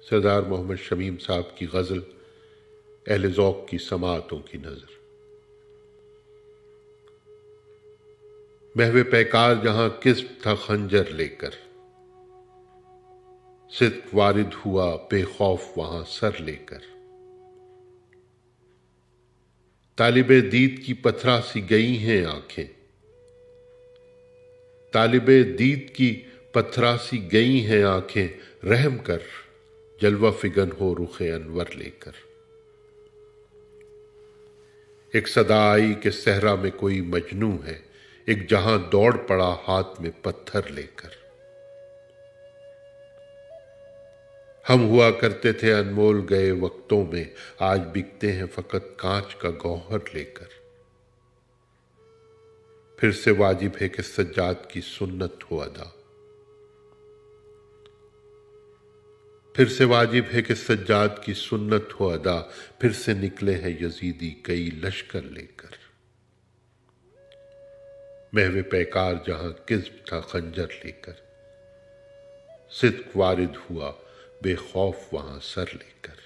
سردار محمد شمیم صاحب کی غزل اہل ذوق کی سماعتوں کی نظر۔ محو پیکار جہاں کسب تھا خنجر لے کر، صدق وارد ہوا بے خوف وہاں سر لے کر۔ طالب دید کی پتھرا سی گئی ہیں آنکھیں، طالب دید کی پتھرا سی گئی ہیں آنکھیں، رحم کر جلوہ فگن ہو رخ انور لے کر۔ ایک صدا آئی کہ صحرا میں کوئی مجنوں ہے، ایک جہاں دوڑ پڑا ہاتھ میں پتھر لے کر۔ ہم ہوا کرتے تھے انمول گئے وقتوں میں، آج بکتے ہیں فقط کانچ کا گوہر لے کر۔ پھر سے واجب ہے کہ سجاد کی سنت ہو ادا، پھر سے واجب ہے کہ سجاد کی سنت ہو ادا، پھر سے نکلے ہیں یزیدی کئی لشکر لے کر۔ محو پیکار جہاں کذب تھا خنجر لے کر، صدق وارد ہوا بے خوف وہاں سر لے کر۔